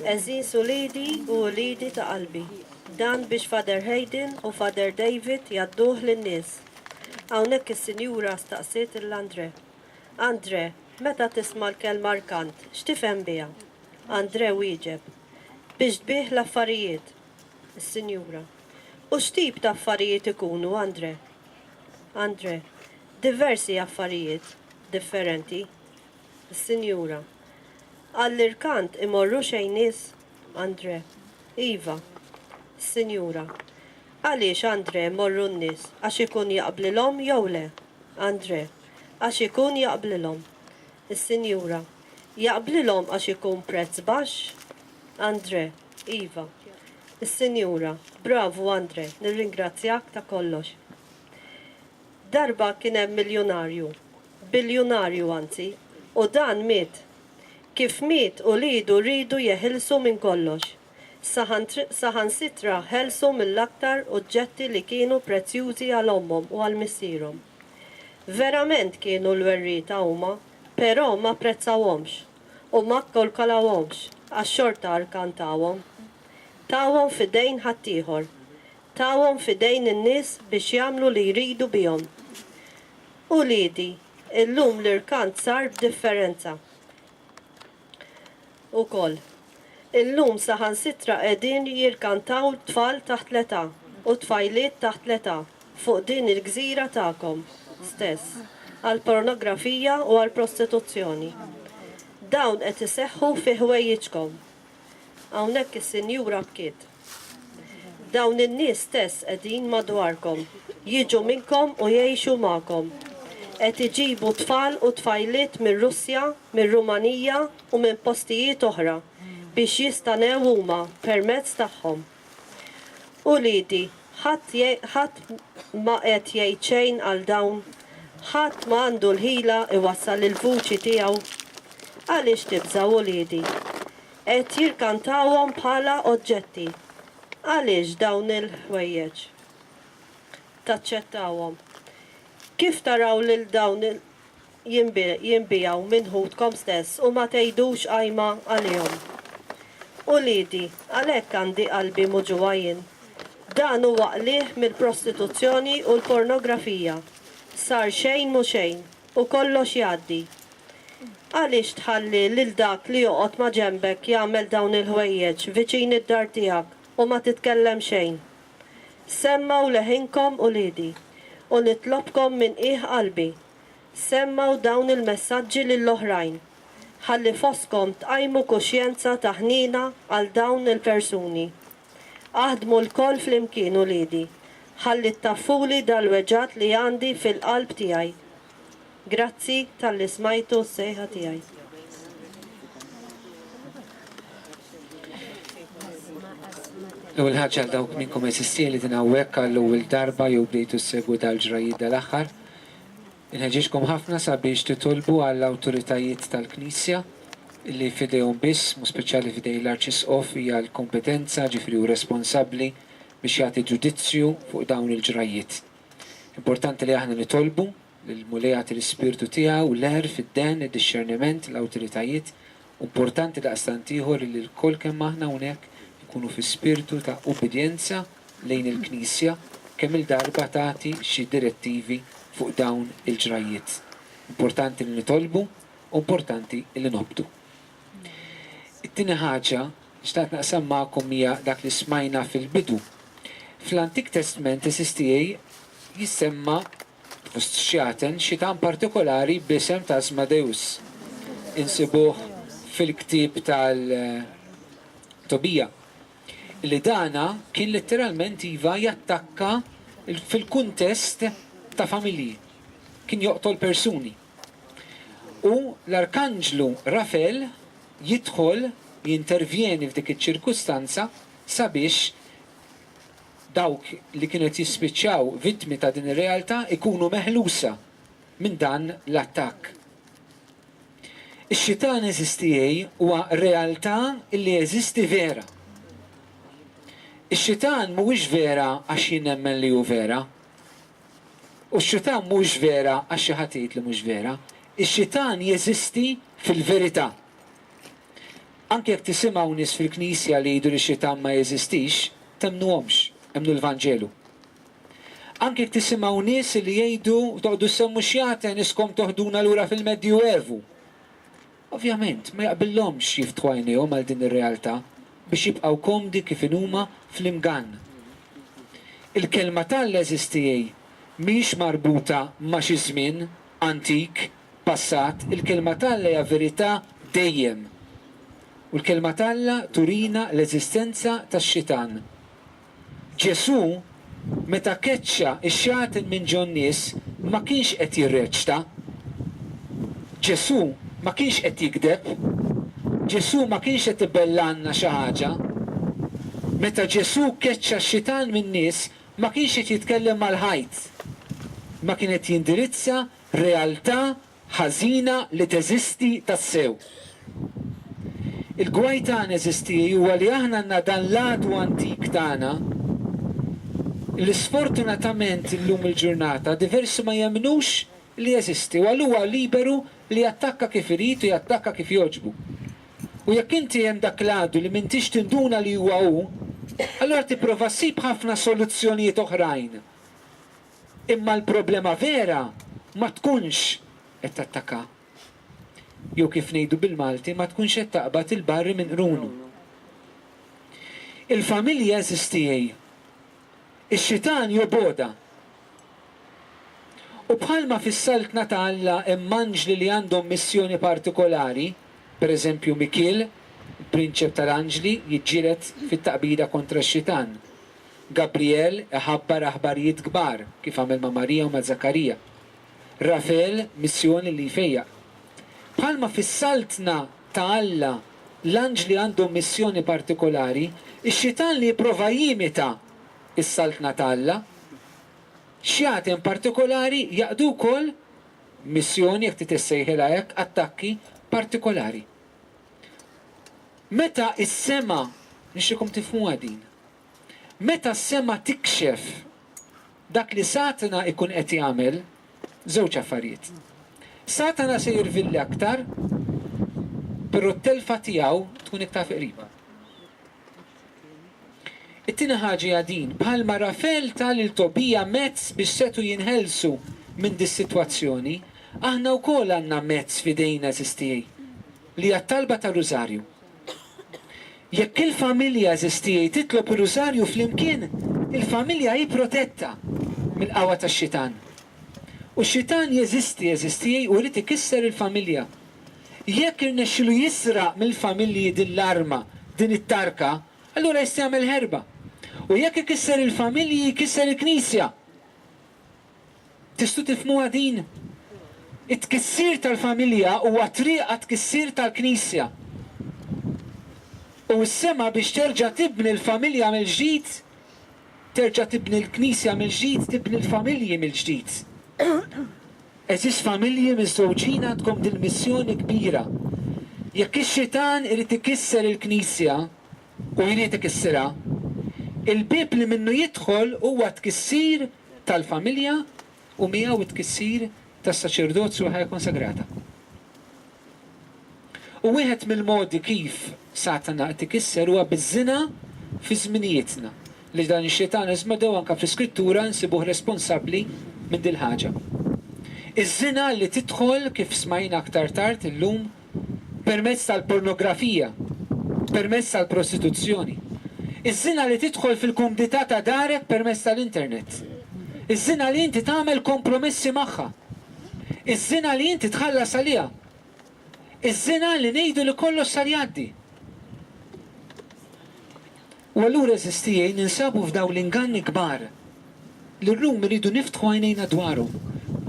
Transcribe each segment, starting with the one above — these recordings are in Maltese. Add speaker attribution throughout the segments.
Speaker 1: Eżis ulidi u ulidi ta' qalbi. Dan biex Father Hayden u Father David jadduh lin-nies. Hawnhekk is-Sinjura staqsiet l-Andre. Andre, meta tisma' l-kelma arkant, x'tifhem biha? Andre wieġeb. Biex tbih l-affarijiet. Is-Sinjura. U x'tip ta' affarijiet ikunu, Andre? Andre, diversi affarijiet, differenti. Is-Sinjura. Għall-irkant imorru xejn nies, Andre. Iva. Sinjura. Għaliex Andre morru n-nies? Għax ikun jaqblilhom jew le? Andre. Għax ikun jaqblilhom. Is-Sinjura. Jaqblilhom għax ikun prezz baxx? Andre. Iva. Is-Sinjura. Bravu Andre, nirringrazzjak ta' kollox. Darba kien hemm miljonarju, biljonarju anzi, u dan miet. Kif miet u lidu rridu jeħilsu minn kollox. Saħan sitra ħelsu mill-aktar oġġetti li kienu prezzjużi għal ommhom u għal missierhom. Verament kienu l-werrieta huma, però ma prezzawhomx u ma kkolkalawhomx għax-xorta arkantawhom. Tawhom fidejn ħaddieħor. Tawhom fidejn in-nies biex jagħmlu li jridu bihom. U liedi, illum l-irkant sar b'differenza. Ukoll. Illum saħansitra qegħdin jirkantaw tfal taħt l-età u tfajliet taħt l-età fuq din il-gżira tagħkom stess għal pornografija u għal prostituzzjoni. Dawn qed iseħħu fi ħwejjiġkom. Hawnhekk is-Sinjura bkiet. Dawn in-nies stess qegħdin madwarkom, jiġu minnkom u jgħixu magħkom. Qed iġibu tfal u tfajliet minn Russja, minn Rumanija u minn postijiet oħra biex jistanew huma permezz tagħhom. U liedi, ħadd ma qed jgħid xejn għal dawn, ħadd ma għandu l-ħila iwassal il-vuċi tiegħu. Għaliex tibżgħu liedi? Qed jirkantawhom bħala oġġetti. Għaliex dawn il-ħwejjeġ? Taċċettawhom. Kif taraw lil dawn jinbijaw minn ħudkom stess u ma tgħidux qajma għalihom? U liedi, għalhekk għandi qalbi muġuwa jien. Dan huwa qlieħ mill-prostituzzjoni u l-pornografija. Sar xejn mhu xejn u kollox jgħaddi. Għaliex tħalli lil dak li joqgħod ma' ġembek jagħmel dawn il-ħwejjeġ viċin id-dar tiegħek u ma titkellem xejn? Semmaw leħinkom u liedi. U nitlobkom minn qalbi. Semmaw dawn il-messaġġi lill-oħrajn. Ħalli foskom tqajmu kuxjenza ta' ħnina għal dawn il-persuni. Aħdmu l-koll flimkien u liedi. Ħalli taffuli dal-weġġat li għandi fil-qalb tiegħi. Grazzi tal-li smajtu s-sejħa tiegħi.
Speaker 2: L-ewwel ħaġa għal dawk minnkom eżistien li tinawwek għall-ewwel darba jew bdejtu ssegwu dal-ġrajiet dal-aħħar. Inħeġġixkom ħafna sabiex titolbu għall-awtoritajiet tal-Knisja li fidejhom biss, mu speċjali fidej l-Arċisqof hija l-kompetenza ġifri u responsabbli biex jagħti ġudizzju fuq dawn il-ġrajiet. Importanti li aħna nitolbu lill-mulejat l-ispirtu tiegħu l-er fid-den id-disċerniment l-awtoritajiet. Importanti daqstant ieħor li l-koll kemm aħna hawnhekk ikunu fi spiritu ta' ubidjenza lejn il-Knisja kemm il-darba tagħti xi direttivi fuq dawn il-ġrajiet. Importanti li nitolbu, importanti li nobdu. It-tieni ħaġa xtaqt naqsam magħkom hija dak li smajna fil-bidu. Fl-Antik Testament SSTA jissemma fost xjaten xitan partikolari b'isem ta' Asmodeus. Insibuh fil-ktieb tal-Tobija. Li dana kien letteralment iva jattakka fil-kuntest ta' familji. Kien joqtol persuni. U l-Arkanġlu Rafel jidħol jintervjeni f'dik iċ-ċirkustanza sabiex dawk li kienet jispiċċaw vittmi ta' din ir-realtà ikunu meħlusa minn dan l-attakk. Ix-xitan eżistijej huwa realtà li jeżisti vera. Ix-xitan mhuwiex vera għax jien nemmen li hu vera, U x-xitan mhux vera għax xi ħadd jgħid li mhux vera. Ix-xitan jeżisti fil-verità. Anke jekk tisimgħu nies fil-Knisja li jgħidu li x-xitan ma jeżistix, temnuhomx, emnu l-Vanġelu. Anke jekk tisimgħu nies li jgħidu toqgħdu semmu xjaten iskom toħduna lura fil-Medjuevu. Ovvjament, ma jaqbillhomx jiftħu għajnejhom għal din ir-realtà biex jibqgħu komdi kif huma fl-imgann. Il-kelma tal-eżistijej mhix marbuta ma' xi żmien antik, passat, il-kelma Alla hija verità dejjem. U l-kelma Alla turina l-eżistenza tax-xitan. Ġesù meta keċċa x-xjaten minn ġon nies ma kienx qed jirreċta. Ġesù ma kienx qed jikdeb. Ġesù ma kienx qed ibellanna xi ħaġa. Meta Ġesù keċċa x-xitan minn nies ma kienx qed jitkellem mal-ħajt. Ma kienet jindirizza realtà ħażina li teżisti tassew. Il-gwajtan eżisti huwa li aħna għandna dan l-għadu antik tagħna li sfortunatament illum il-ġurnata diversi ma jemnux li jeżisti u huwa liberu li jattakka kif irid u jattakka kif jogħġbu. U jekk inti hemm dak l-għadu li m'intix tinduna li huwa hu, allora tipprova ssib ħafna soluzzjonijiet oħrajn. Imma l-problema vera ma tkunx qed tattakka. Jew kif ngħidu bil-Malti ma tkunx qed taqbad il-barri minn qrunu. Il-familja eżistijej. Ix-xitan joboda. U bħalma fis-saltna ta' Alla hemm anġli li għandhom missjoni partikolari, pereżempju Mikiel, il-prinċep tal-anġli, jiġġieled fit-taqbida kontra x-xitan. Gabriel ħabbar aħbarijiet kbar kif għamel ma' Marija u ma' Zakarija. Rafael missjoni li jfejjaq. Bħalma fis-saltna ta' Alla l-anġli għandhom missjoni partikolari, ix-xitan li jipprova jimita is-saltna ta' Alla, xjaten partikolari jaqdu wkoll missjoni jekk titissejħilha hekk attakki partikolari. Meta is-sema nixtiekom tifhmuha din. Meta s-sema tikxef dak li Satana ikun qed jagħmel, żewġ affarijiet. Satana se jirvilli aktar, però t-telfa tiegħu tkun iktar qriba. It-tieni ħaġa din, bħalma Rafel tal Tobija mezz biex setu jinħelsu minn dis-sitwazzjoni, aħna wkoll għandna mezz f'idejna eżistijej li hija talba ta' Rużarju. Jekk il-familja eżistijej titlob ir-Rużarju flimkien, il-familja hi protetta mill-qawwa tax-xitan. U x-xitan jeżistijej u rrid ikisser il-familja. Jekk irnexxielu jisraq mill-familji din l-arma, din it-tarka, allura jista' jagħmel ħerba. U jekk ikisser il-familji jkisser il-Knisja. Tistgħu tifhmuha din? It-tkissir tal-familja huwa triqa tkissir tal-Knisja. U s-sema biex terġa' tibni l-familja mill-ġdid, terġa' tibni l-Knisja mill-ġdid, tibni l-familji mill-ġdid. Eżis familji miż-żewġin għandkom din missjoni kbira. Jekk ix-xitan irid ikisser il-Knisja u jrid ikisserha, il-bib li minnu jidħol huwa tkissir tal-familja u miegħu t-tkissir tas-saċerdozju ħajja konsagrata. U wieħed mill-modi kif Satana qed ikisser huwa biż-żina fi żminijietna li dan ix-xitan iżmedew anke fl-Iskrittura nsibuh responsabbli minn din ħaġa. Iż-żina li tidħol kif smajna aktar tard illum permezz tal-pornografija, permezz tal-prostituzzjoni. Iż-żina li tidħol fil-kumdità ta' darek permezz tal-internet. Iż-żina li inti tagħmel kompromessi magħha. Iż-żina li inti tħallas għaliha. Iż-żina li ngħidu li kollox sar jgħaddi. U allura eżistijej ninsabu f'daw l-inganni kbar li llum iridu niftħu għajnejna dwarhom.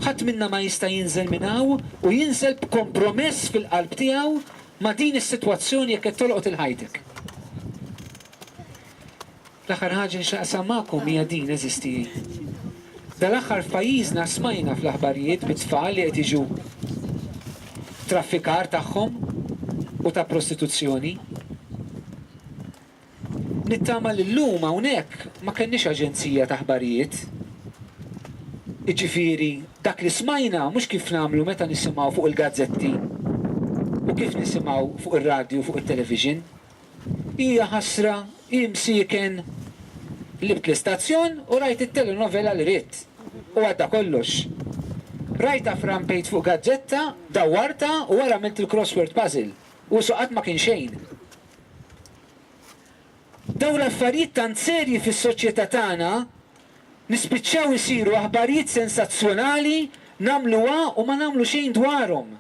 Speaker 2: Ħadd minna ma jista' jinżel minn hawn u jinżel b'kompromess fil-qalb tiegħu ma' din is-sitwazzjoni jekk qed tolqot il-ħajtek. L-aħħar ħaġa nxaqsam magħkom hija din eżistijej. Dal-aħħar f'pajjiżna smajna fl-aħbarijiet bit-tfal li qed jiġu traffikar tagħhom u ta' prostituzzjoni. Nittama l-lum hawnhekk ma kenniex aġenzija ta' aħbarijiet. Iġifieri dak li smajna mhux kif nagħmlu meta nisimgħu fuq il-gazzetti u kif nisimgħu fuq ir-radju fuq it-television. Hija ħasra imsieken libt l-istazzjon u rajt it-telenovela li ridt. U għadda kollox. Rajta frampejt fuq gazzetta, dawwarta u wara għamilt il-crossword puzzle. U suqat ma kien xejn. Daw l-affarijiet tant serji fis-soċjetà tagħna nispiċċaw isiru aħbarijiet sensazzjonali nagħmluha u ma nagħmlu xejn dwarhom.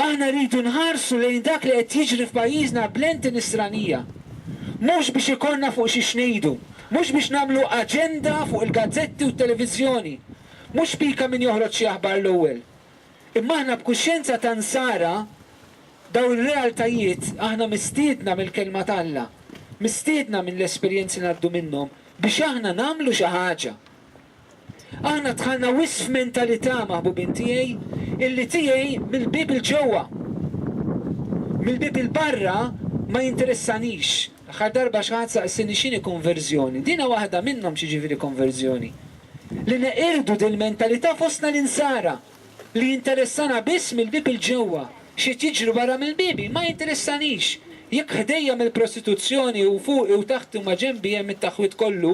Speaker 2: Aħna rridu nħarsu lejn dak li qed jiġri f'pajjiżna b'lenti nisranija. Mhux biex ikollna fuq xi xnejdu, mhux biex nagħmlu aġenda fuq il-gazzetti u t-televiżjoni, mhux pika min joħroġ xi aħbar l-ewwel. Imma aħna b'kuxjenza ta' nsara daw ir-realtajiet aħna mistiedna mill-kelma tAlla, mistiedna mill-esperjenzi ngħaddu minnhom biex aħna nagħmlu xi ħaġa. Aħna tħallna wisf mentalità maħbubin tiegħi illi tiegħi mill-bib il-ġewwa. Mill-bib il-barra ma jinteressanix. Aħħar darba xi ħadd saqsini x'inhi konverżjoni. Dina waħda minnhom xi ġifieri konverżjoni. Li neqirdu din mentalità fostna l-insara li jinteressana biss mill-bib il-ġewwa. Xi tiġri barra mill-bibi ma jinteressanix. Jekk ħdejja mill-prostituzzjoni u fuq u taħt u ma ġenbi hemm it-taħwit kollu,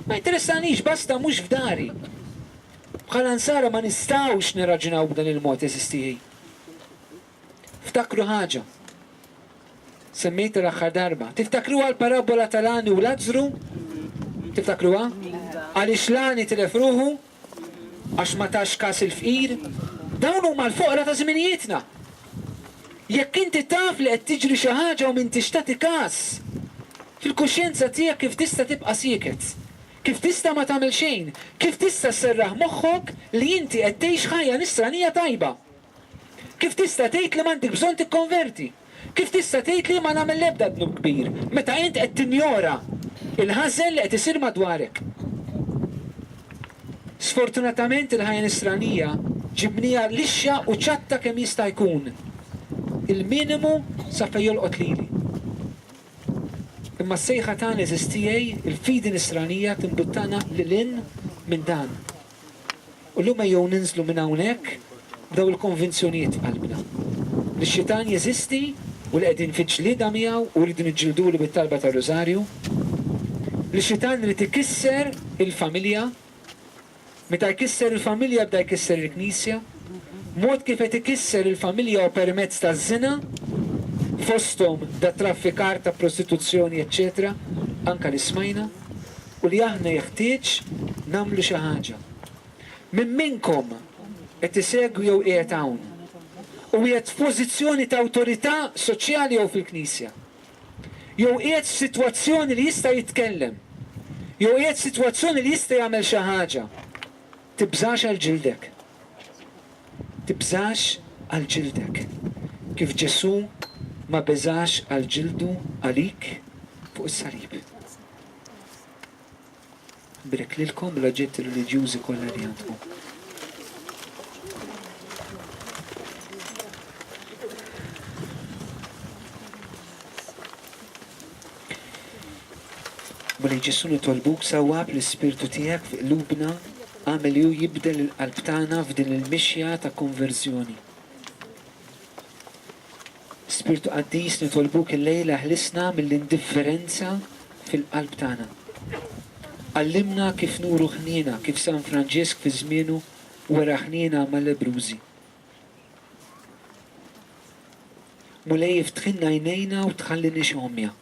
Speaker 2: ma jinteressanix basta mhux f'dari. Bħala nsara ma nistgħux nirraġunaw b'dan il-mod eżistijaj. Ftakru ħaġa. Semmejta l-aħħar darba. Tiftakruha l-parabola tal-Ani u Lazzru? Tiftakruha? Għaliex l-Ani tilef ruħu? Għax ma tax kas il-fqir? Dawn huma l-foqra ta' żminijietna. Jekk inti taf li qed tiġri xi ħaġa u m'intix tagħti każ, fil-kuxjenza tiegħek kif tista' tibqa' sieket, kif tista' ma tagħmel xejn, kif tista' sserraħ moħħok li inti qed tgħix ħajja nisranija tajba. Kif tista' tgħid li m'għandek bżonn tikkonverti, kif tista' tgħid li ma nagħmel l-ebda dnub kbir, meta int qed tinjora il-ħażen li qed isir madwarek. Sfortunatament il-ħajja nisranija ġibnija lixja u ċatta kemm jista' jkun. Il-minimu sa fejn jolqot lili. Imma s-sejħa tagħna eżistijaj, il-fidi nisranija timbuttana lil-in minn dan. U l-lum jew ninżlu minn hawnhekk b'daw il-konvinzjonijiet f'qalbna. Li x-xitan jeżisti u li qegħdin fiġlida miegħu u rridu niġġildulu bit-talba tar-Rożarju. Li x-xitan irid ikisser il-familja, meta jkisser il-familja bda jkisser il-Knisja, mod kif qed ikisser il-familja u permezz taż-żina, fosthom da traffikar ta' prostituzzjoni eccetera, anka li smajna, u li aħna jeħtieġ nagħmlu xi ħaġa. Min minnkom qed isegwu jew qiegħed hawn u qiegħed f'pożizzjoni ta' awtorità soċjali jew fil-Knisja. Jew qiegħed f'sitwazzjoni li jista' jitkellem. Jew qiegħed f'sitwazzjoni li jista' jagħmel xi ħaġa. Tibżax għal ġildek. Tibżax għal ġildek. Kif Ġesu ma beżax għal ġildu għalik fuq is-salib. Brek lilkom l-oġġetti reliġjużi kollha li għandkom. Mulej Ġesu nitolbuk sawwab l-ispirtu tiegħek fi qlubna għamel ju jibdel il-qalb tagħna f'din il-mixja ta' konverżjoni. Spirtu Qaddis nitolbuk il-lejla ħlisna mill-indifferenza fil-qalb tagħna. Allimna kif nuru ħniena, kif San Franġisk fi żmienu wara ħniena mal-lebrużi. Mulej iftħilna għajnejna u tħallini xomja.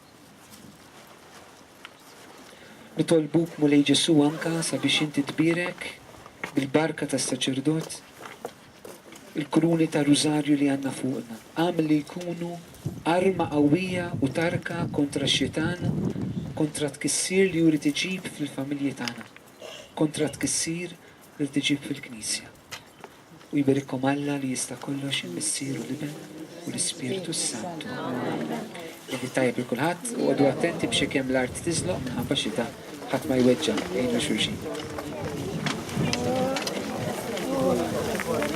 Speaker 2: Nitolbuk mulej Ġesu anka sabiex inti tbirek bil-barka tas-saċerdot il-kruni ta' Rużarju li għandna fuqna. Għamel li jkunu arma qawwija u tarka kontra x-xitan, kontra tkissir li juri tiġib fil-familji tagħna, kontra tkissir li tiġib fil-Knisja. U jiberikom Alla li jista' kollox il-Missier u l-Iben u l-Ispiritu Santu. Jedi tajjeb li kulħadd u għadu attenti b'xi kemm l-art tiżloq minħabba xita ħadd ma jweġġa' ejna xulxin.